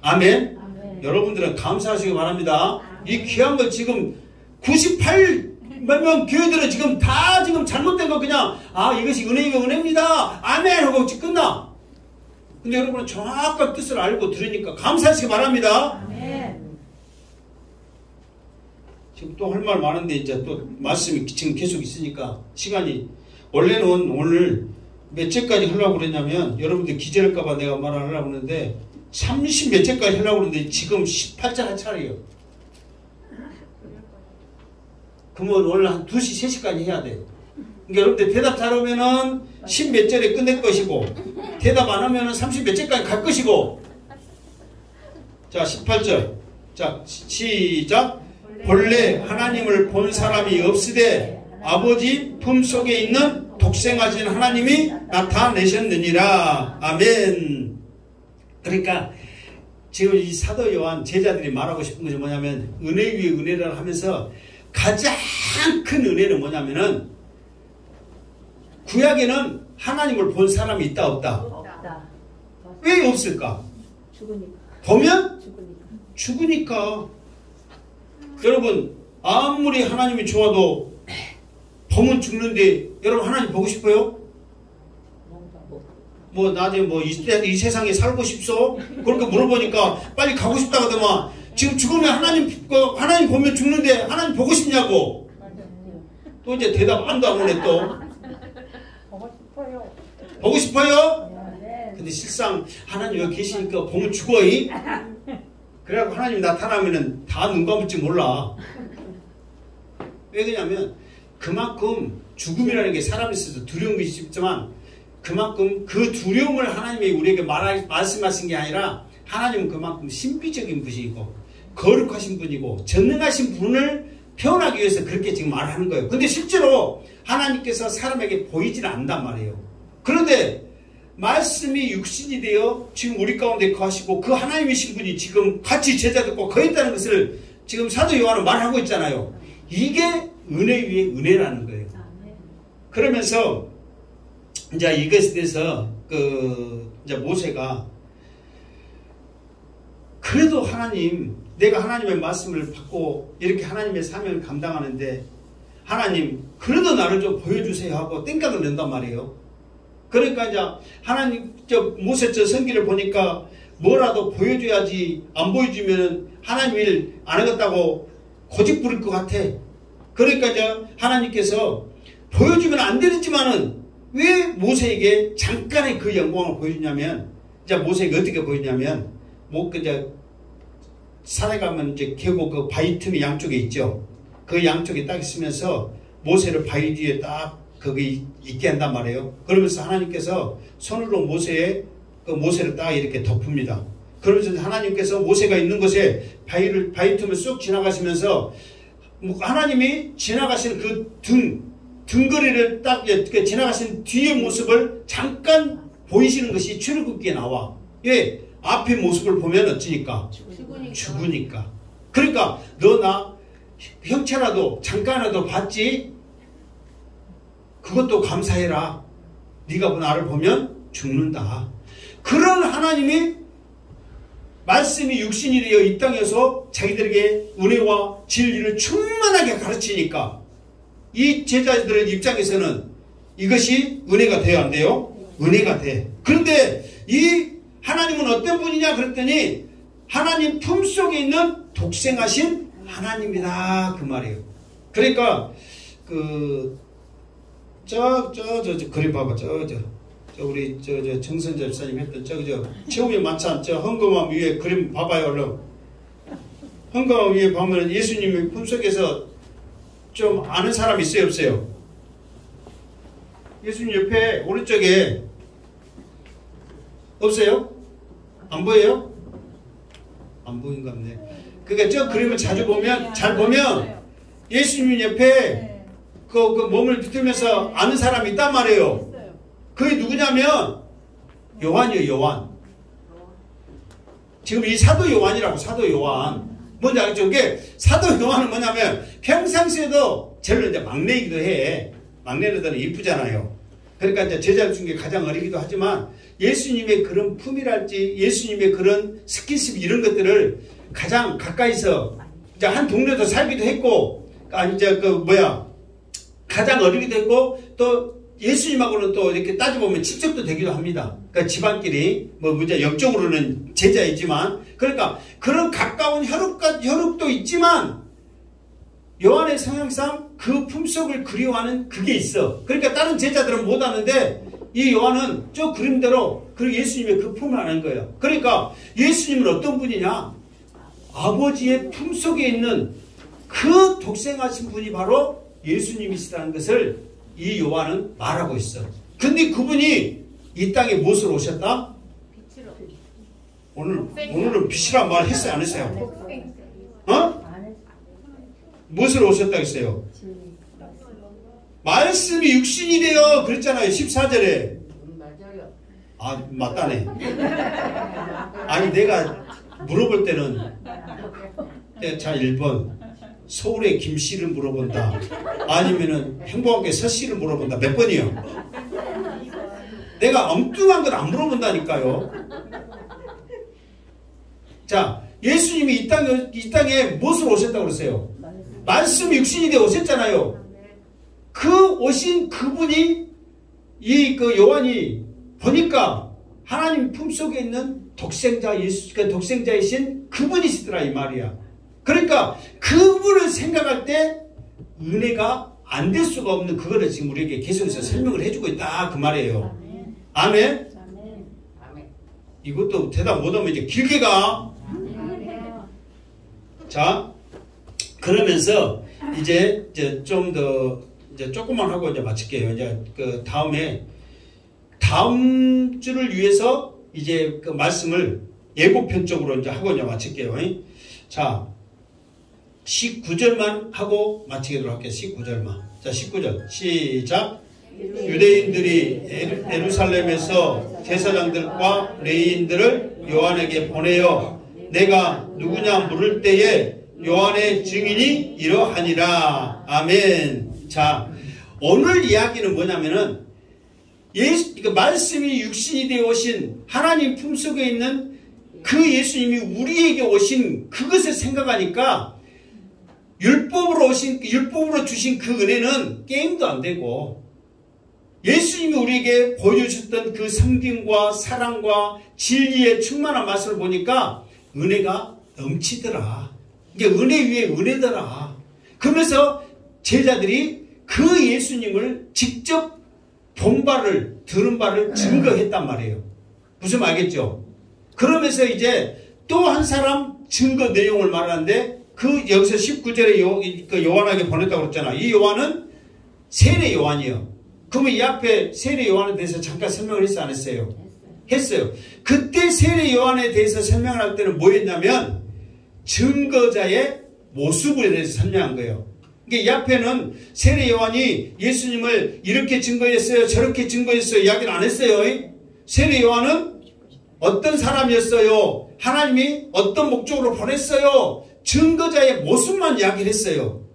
아멘? 아멘. 여러분들은 감사하시기 바랍니다. 아멘. 이 귀한 걸 지금 98명 교회들은 지금 다 지금 잘못된 거 그냥 이것이 은혜이고 은혜입니다. 아멘 하고 끝나. 근데 여러분은 정확한 뜻을 알고 들으니까 감사하시기 바랍니다. 아멘. 지금 또 할 말 많은데 이제 또 말씀이 지금 계속 있으니까 시간이 원래는 오늘 몇 절까지 하려고 그랬냐면 여러분들 기절할까봐 내가 말을 하려고 했는데 30 몇째까지 하려고 그러는데 지금 18절 할 차례예요. 그러면 원래 한 2시, 3시까지 해야 돼. 그러니까 여러분들 대답 잘하면은 10 몇 절에 끝낼 것이고, 대답 안 하면은 30 몇 절까지 갈 것이고. 자, 18절. 자, 시작. 본래 하나님을 본 사람이 없으되 아버지 품속에 있는 독생하신 하나님이 나타내셨느니라. 아멘. 그러니까 지금 이 사도 요한 제자들이 말하고 싶은 것이 뭐냐면, 은혜 위에 은혜를 하면서 가장 큰 은혜는 뭐냐면은, 구약에는 하나님을 본 사람이 있다 없다? 없다. 왜 없을까? 죽으니까. 보면 죽으니까. 여러분, 아무리 하나님이 좋아도 보면 죽는데, 여러분 하나님 보고 싶어요? 뭐 나중에 뭐 이 세상에 살고 싶소? 그렇게 물어보니까 빨리 가고 싶다 하더만, 지금 죽으면 하나님 보면 죽는데 하나님 보고 싶냐고. 또 이제 대답 안도 안 오네 또. 보고 싶어요? 근데 실상 하나님 여기 계시니까 보면 죽어이. 그래갖고 하나님이 나타나면은 다 눈 감을지 몰라. 왜 그러냐면 그만큼 죽음이라는 게 사람이 있어서 두려운 것이 있지만, 그만큼 그 두려움을 하나님이 우리에게 말씀하신 게 아니라, 하나님은 그만큼 신비적인 분이고 거룩하신 분이고 전능하신 분을 표현하기 위해서 그렇게 지금 말하는 거예요. 근데 실제로 하나님께서 사람에게 보이지는 않단 말이에요. 그런데 말씀이 육신이 되어 지금 우리 가운데 거하시고 그 하나님이신 분이 지금 같이 제자들과 거했다는 것을 지금 사도 요한은 말하고 있잖아요. 이게 은혜 위에 은혜라는 거예요. 그러면서 이제 이것에 대해서 이제 모세가, 그래도 하나님, 내가 하나님의 말씀을 받고 이렇게 하나님의 사명을 감당하는데 하나님 그래도 나를 좀 보여주세요 하고 땡깡을 낸단 말이에요. 그러니까 이제 하나님 모세 성기를 보니까 뭐라도 보여줘야지, 안 보여주면 하나님 일 안 하겠다고 고집 부릴 것 같아. 그러니까 이제 하나님께서 보여주면 안 되지만은 왜 모세에게 잠깐의 그 영광을 보여주냐면, 이제 모세에게 어떻게 보여주냐면, 이제 산에 가면 이제 계곡 그 바위 틈이 양쪽에 있죠. 그 양쪽에 딱 있으면서 모세를 바위 뒤에 딱 거기 있게 한단 말이에요. 그러면서 하나님께서 손으로 모세를 딱 이렇게 덮습니다. 그러면서 하나님께서 모세가 있는 곳에 바위 틈을 쑥 지나가시면서 하나님이 지나가시는 그 등거리를 딱 지나가신 뒤의 모습을 잠깐 보이시는 것이 출애굽기에 나와. 예, 앞의 모습을 보면 어찌니까? 죽으니까. 그러니까 너 나 형체라도 잠깐이라도 봤지? 그것도 감사해라. 네가 나를 보면 죽는다. 그런 하나님이 말씀이 육신이 되어 이 땅에서 자기들에게 은혜와 진리를 충만하게 가르치니까 이 제자들의 입장에서는 이것이 은혜가 돼야 안 돼요? 은혜가 돼. 그런데 이 하나님은 어떤 분이냐 그랬더니 하나님 품속에 있는 독생하신 하나님이다 그 말이에요. 그러니까 저 그림 봐봐. 우리 정선재 집사님 했던 최후의 만찬 헌금함 위에 그림 봐봐요. 얼른 헌금함 위에 보면 예수님의 품속에서 좀 아는 사람 있어요 없어요? 예수님 옆에 오른쪽에 없어요? 안 보여요? 안 보이는 것 같네. 그러니까 저 그림을 자주 보면, 잘 보면 예수님 옆에 그 몸을 비틀면서 아는 사람이 있단 말이에요. 그게 누구냐면 요한이에요. 요한. 지금 이 사도 요한이라고. 사도 요한 뭔지 알겠죠? 이게 사도 요한은 뭐냐면 평상시에도 제일 이제 막내이기도 해. 막내들은 이쁘잖아요. 그러니까 이제 제자 중에 가장 어리기도 하지만 예수님의 그런 품이랄지 예수님의 그런 스킨십 이런 것들을 가장 가까이서 이제 한 동네도 살기도 했고, 이제 가장 어리기도 했고, 또 예수님하고는 또 이렇게 따져보면 친척도 되기도 합니다. 그러니까 집안끼리 문제 영적으로는 제자이지만, 그러니까 그런 가까운 혈육도 있지만 요한의 성향상 그 품속을 그리워하는 그게 있어. 그러니까 다른 제자들은 못 아는데 이 요한은 저 그림대로 그리고 예수님의 그 품을 아는 거예요. 그러니까 예수님은 어떤 분이냐? 아버지의 품속에 있는 그 독생하신 분이 바로 예수님이시라는 것을 이 요한은 말하고 있어. 근데 그분이 이 땅에 무엇으로 오셨다? 빛으로. 오늘은 빛이란 말 했어요, 안 했어요? 무엇으로 오셨다 했어요? 말씀이 육신이 되어 그랬잖아요. 14절에. 아, 맞다네. 아니, 내가 물어볼 때는 자, 1번 서울의 김씨를 물어본다. 아니면은 행복하게 서씨를 물어본다. 몇 번이요? 내가 엉뚱한 건 안 물어본다니까요. 자, 예수님이 이 땅에 무엇으로 오셨다고 그랬어요? 말씀 육신이 되어 오셨잖아요. 그 오신 그분이 그 요한이 보니까 하나님 품속에 있는 독생자 예수가 독생자이신 그분이시더라 이 말이야. 그러니까 그분을 생각할 때 은혜가 안 될 수가 없는 그거를 지금 우리에게 계속해서 설명을 해주고 있다 그 말이에요. 아멘. 이것도 대답 못하면 이제 길게 가. 자, 그러면서 이제 좀 더 이제 조금만 하고 이제 마칠게요. 이제 그 다음 주를 위해서 이제 그 말씀을 예고편적으로 이제 하고 이제 마칠게요. 자, 19절만 하고 마치도록 할게요. 19절만. 자, 19절 시작. 유대인들이 예루살렘에서 제사장들과 레위인들을 요한에게 보내어 내가 누구냐 물을 때에 요한의 증인이 이러하니라. 아멘. 자, 오늘 이야기는 뭐냐면은 그 말씀이 육신이 되어 오신 하나님 품속에 있는 그 예수님이 우리에게 오신 그것을 생각하니까 율법으로 주신 그 은혜는 게임도 안 되고 예수님이 우리에게 보여주셨던 그 성김과 사랑과 진리의 충만한 맛을 보니까 은혜가 넘치더라. 이게 은혜 위에 은혜더라. 그러면서 제자들이 그 예수님을 직접 본 바를 들은 바를 증거했단 말이에요. 무슨 말 알겠죠? 그러면서 이제 또 한 사람 증거 내용을 말하는데 여기서 19절에 요한에게 보냈다고 그랬잖아. 이 요한은 세례 요한이요. 그러면 이 앞에 세례 요한에 대해서 잠깐 설명을 했어 안 했어요? 했어요. 그때 세례 요한에 대해서 설명을 할 때는 뭐였냐면 증거자의 모습에 대해서 설명한 거예요. 이 앞에는 세례 요한이 예수님을 이렇게 증거했어요, 저렇게 증거했어요 이야기를 안 했어요. 세례 요한은 어떤 사람이었어요, 하나님이 어떤 목적으로 보냈어요, 증거자의 모습만 이야기를 했어요.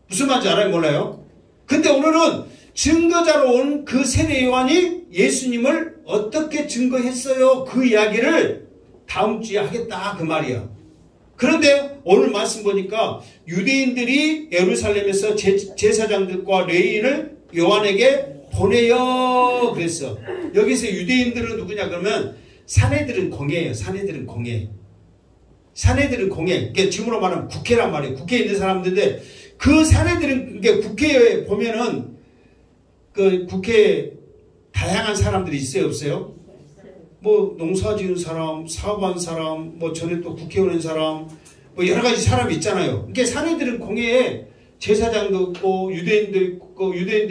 무슨 말인지 알아요 몰라요? 근데 오늘은 증거자로 온 그 세례 요한이 예수님을 어떻게 증거했어요 그 이야기를 다음 주에 하겠다 그 말이야. 그런데 오늘 말씀 보니까 유대인들이 예루살렘에서 제사장들과 레위인을 요한에게 보내요 그랬어. 여기서 유대인들은 누구냐 그러면 사내들은 공예예요. 사내들은 공예. 사내들은 공예. 그러니까 지금으로 말하면 국회란 말이에요. 국회에 있는 사람들인데 그 사내들은 국회에 보면은 그 국회에 다양한 사람들이 있어요 없어요? 뭐 농사 지은 사람, 사업한 사람, 뭐 전에 또 국회의원 사람, 뭐 여러 가지 사람이 있잖아요. 그러니까 사내들은 공회에 제사장도 있고 유대인도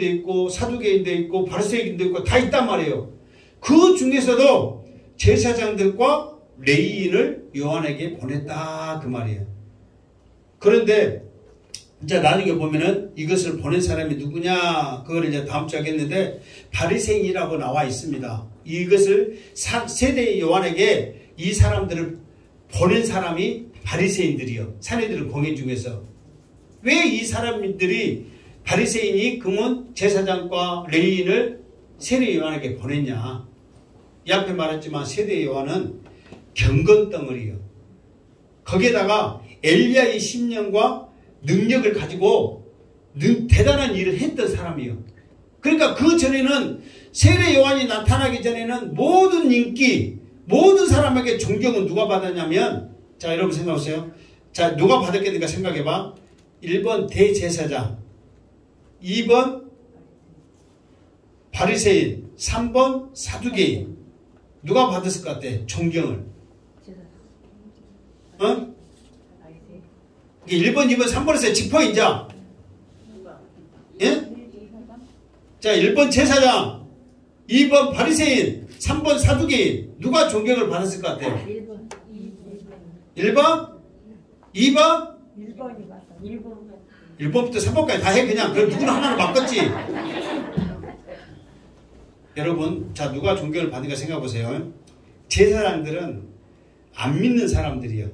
있고 사두개인도 있고 바리새인도 있고 다 있단 말이에요. 그 중에서도 제사장들과 레위인을 요한에게 보냈다 그 말이에요. 그런데 이제 나중에 보면은 이것을 보낸 사람이 누구냐 그걸 이제 다음 주에 하겠는데 바리새인이라고 나와 있습니다. 이것을 세대 요한에게 이 사람들을 보낸 사람이 바리새인들이요. 사내들은 공회 중에서 왜 이 사람들이 바리새인이 그러면 제사장과 레위인을 세례 요한에게 보냈냐? 이 앞에 말했지만 세례 요한은 경건덩어리요. 거기에다가 엘리야의 심령과 능력을 가지고 대단한 일을 했던 사람이요. 그러니까 그 전에는 세례 요한이 나타나기 전에는 모든 인기, 모든 사람에게 존경은 누가 받았냐면, 자 여러분 생각하세요. 자 누가 받았겠는가 생각해봐. 1번 대제사장, 2번 바리새인, 3번 사두개인. 누가 받았을 것 같아? 존경을. 어? 1번, 2번, 3번에서 짚어 이제. 예? 자, 1번 제사장, 2번 바리새인, 3번 사두개인. 누가 존경을 받았을 것 같아? 1번? 2번? 1번부터 3번까지 다 해 그냥. 그럼 누구나 하나로 바꿨지. 여러분, 자, 누가 존경을 받는가 생각해 보세요. 제사장들은 안 믿는 사람들이요.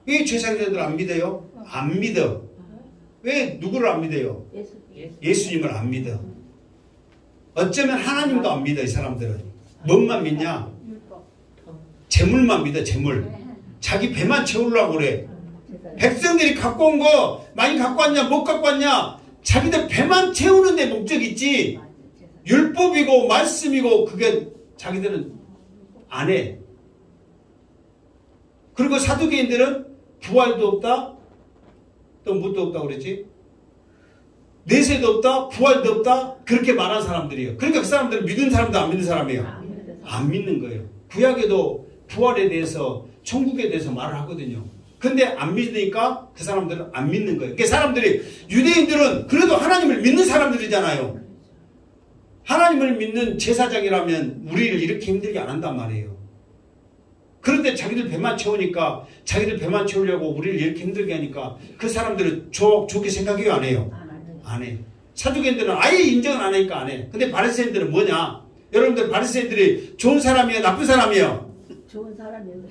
왜 제사장들 안 믿어요? 안 믿어. 왜 누구를 안 믿어요? 예수님을 안 믿어. 어쩌면 하나님도 안 믿어. 이 사람들은 뭔만 믿냐? 재물만 믿어. 재물. 자기 배만 채우려고 그래. 백성들이 갖고 온 거 많이 갖고 왔냐 못 갖고 왔냐, 자기들 배만 채우는 데 목적이 있지, 율법이고 말씀이고 그게 자기들은 안 해. 그리고 사두개인들은 부활도 없다, 또 뭣도 없다 그랬지, 내세도 없다, 부활도 없다, 그렇게 말한 사람들이에요. 그러니까 그 사람들은 믿는 사람도 안 믿는 사람이에요. 안 믿는 거예요. 구약에도 부활에 대해서, 천국에 대해서 말을 하거든요. 근데 안 믿으니까 그 사람들은 안 믿는 거예요. 그러니까 사람들이, 유대인들은 그래도 하나님을 믿는 사람들이잖아요. 하나님을 믿는 제사장이라면 우리를 이렇게 힘들게 안 한단 말이에요. 그런데 자기들 배만 채우니까, 자기들 배만 채우려고 우리를 이렇게 힘들게 하니까 그 사람들은 좋게 생각해요, 안 해요? 안 해. 사두개인들은 아예 인정을 안 하니까 안 해. 근데 바리새인들은 뭐냐? 여러분들, 바리새인들이 좋은 사람이에요, 나쁜 사람이에요? 좋은 사람이에요.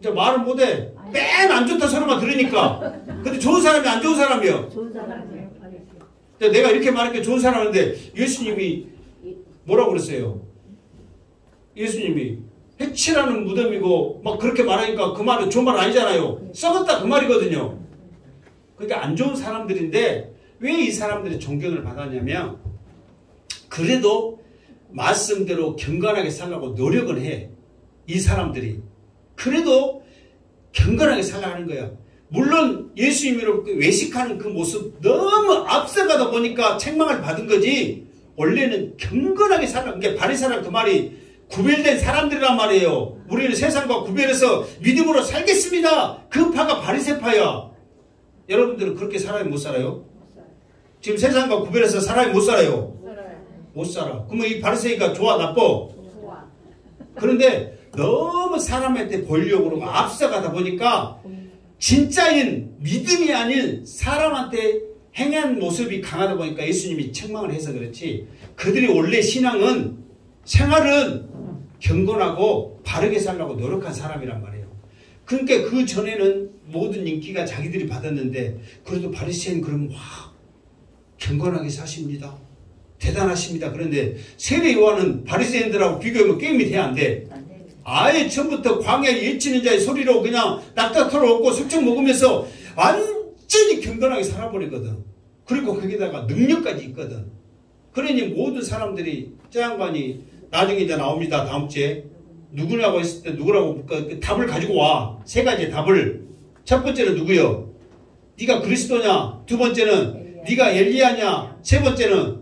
이제 말을 못해. 맨 안 좋다 소리만 들으니까. 근데 좋은 사람이 안 좋은 사람이요? 좋은 사람이에요. 내가 이렇게 말할게 좋은 사람인데, 예수님이 뭐라고 그랬어요? 예수님이 해치라는 무덤이고 막 그렇게 말하니까 그 말은 좋은 말 아니잖아요. 썩었다 그 말이거든요. 그러니까 안 좋은 사람들인데 왜 이 사람들이 존경을 받았냐면, 그래도 말씀대로 경건하게 살라고 노력을 해. 이 사람들이 그래도 경건하게 살라고 하는 거야. 물론 예수님으로 외식하는 그 모습 너무 앞서가다 보니까 책망을 받은 거지, 원래는 경건하게 살라고. 그러니까 바리새인은 그 말이 구별된 사람들이란 말이에요. 우리는 세상과 구별해서 믿음으로 살겠습니다, 그 파가 바리새파야. 여러분들은 그렇게 살아요, 못 살아요? 지금 세상과 구별해서 살아요, 못 살아요? 못 살아. 그러면 이 바리새인가 좋아, 나빠? 좋아. 그런데 너무 사람한테 보이려고 앞서가다 보니까 진짜인 믿음이 아닌 사람한테 행한 모습이 강하다 보니까 예수님이 책망을 해서 그렇지, 그들이 원래 신앙은, 생활은 경건하고 바르게 살려고 노력한 사람이란 말이에요. 그러니까 그 전에는 모든 인기가 자기들이 받았는데, 그래도 바리새인 그러면 와, 경건하게 사십니다, 대단하십니다. 그런데 세례 요한은 바리새인들하고 비교하면 게임이 돼, 안 돼? 아예 처음부터 광야에 예치는 자의 소리로 그냥 낙타털어 얻고 석청 먹으면서 완전히 경건하게 살아버리거든. 그리고 거기다가 능력까지 있거든. 그러니 모든 사람들이, 저 양반이 나중에 이제 나옵니다, 다음 주에. 누구라고 했을 때 누구라고 그 답을 가지고 와. 세 가지의 답을. 첫 번째는 누구요? 네가 그리스도냐? 두 번째는 네가 엘리야냐? 세 번째는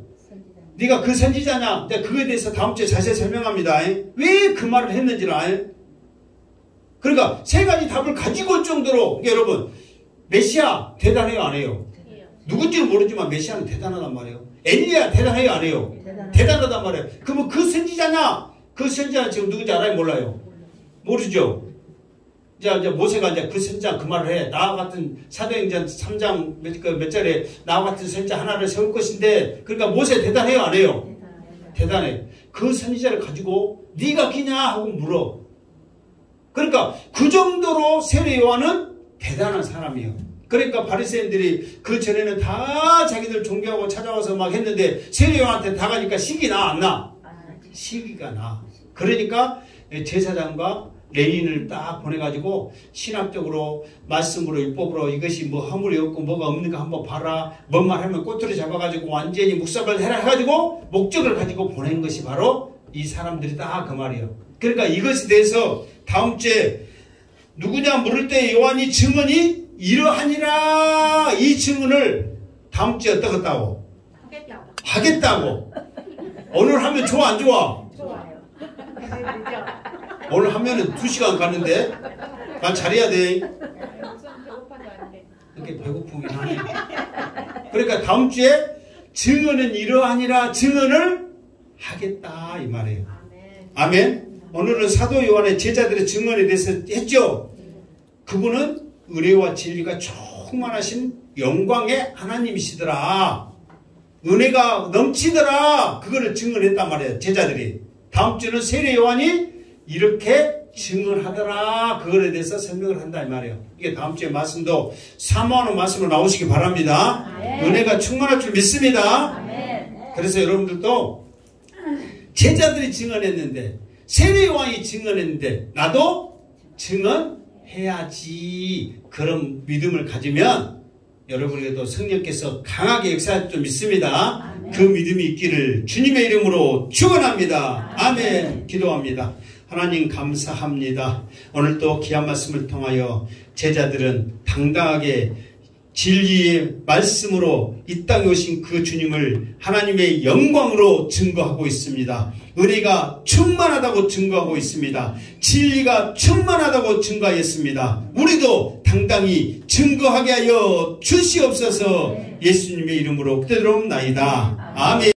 네가 그 선지자냐? 내가 그거에 대해서 다음 주에 자세히 설명합니다. 왜 그 말을 했는지를 알? 그러니까 세 가지 답을 가지고 올 정도로, 그러니까 여러분, 메시아 대단해요, 안 해요? 누군지는 모르지만 메시아는 대단하단 말이에요. 엘리야 대단해요, 안 해요? 대단하단 말이에요. 그러면 그 선지자냐? 그 선지자는 지금 누군지 알아요, 몰라요? 모르죠? 이제 모세가 이제 그 선지자 그 말을 해. 나와 같은 사도행전 3장 몇 절에 나와 같은 선지자 하나를 세울 것인데, 그러니까 모세 대단해요, 안 해요? 대단해. 그 선지자를 가지고 네가 기냐 하고 물어. 그러니까 그 정도로 세례 요한은 대단한 사람이에요. 그러니까 바리새인들이 그 전에는 다 자기들 존경하고 찾아와서 막 했는데, 세례 요한한테 다 가니까 식이 나, 안 나? 시기가 나. 그러니까 제사장과 레인을 딱 보내가지고 신학적으로, 말씀으로, 율법으로 이것이 뭐 허물이 없고 뭐가 없는가 한번 봐라. 뭔 말 하면 꼬투리 잡아가지고 완전히 묵sab을 해라 해가지고 목적을 가지고 보낸 것이 바로 이 사람들이 다 그 말이에요. 그러니까 이것에 대해서 다음 주에 누구냐 물을 때 요한이 증언이 이러하니라, 이 증언을 다음 주에 어떻겠다고? 하겠다고. 오늘 하면 좋아, 안 좋아? 좋아요. 오늘 하면은 2시간 가는데 난 잘해야 돼. 이렇게 배고프긴 하네. 그러니까 다음 주에 증언은 이러하니라 증언을 하겠다 이 말이에요. 아멘. 오늘은 사도 요한의 제자들의 증언에 대해서 했죠. 그분은 은혜와 진리가 충만하신 영광의 하나님이시더라. 은혜가 넘치더라. 그거를 증언했단 말이에요. 제자들이. 다음 주는 세례 요한이 이렇게 증언하더라. 그거에 대해서 설명을 한다 이 말이에요. 이게 다음 주에 말씀도 사모하는 말씀으로 나오시기 바랍니다. 은혜가 충만할 줄 믿습니다. 그래서 여러분들도 제자들이 증언했는데 세례 요한이 증언했는데 나도 증언해야지. 그런 믿음을 가지면 여러분에게도 성령께서 강하게 역사할 줄 믿습니다. 그 믿음이 있기를 주님의 이름으로 축원합니다. 아멘. 기도합니다. 하나님 감사합니다. 오늘도 귀한 말씀을 통하여 제자들은 당당하게 진리의 말씀으로 이 땅에 오신 그 주님을 하나님의 영광으로 증거하고 있습니다. 은혜가 충만하다고 증거하고 있습니다. 진리가 충만하다고 증거하였습니다. 우리도 당당히 증거하게 하여 주시옵소서. 예수님의 이름으로 기도드리옵나이다. 아멘.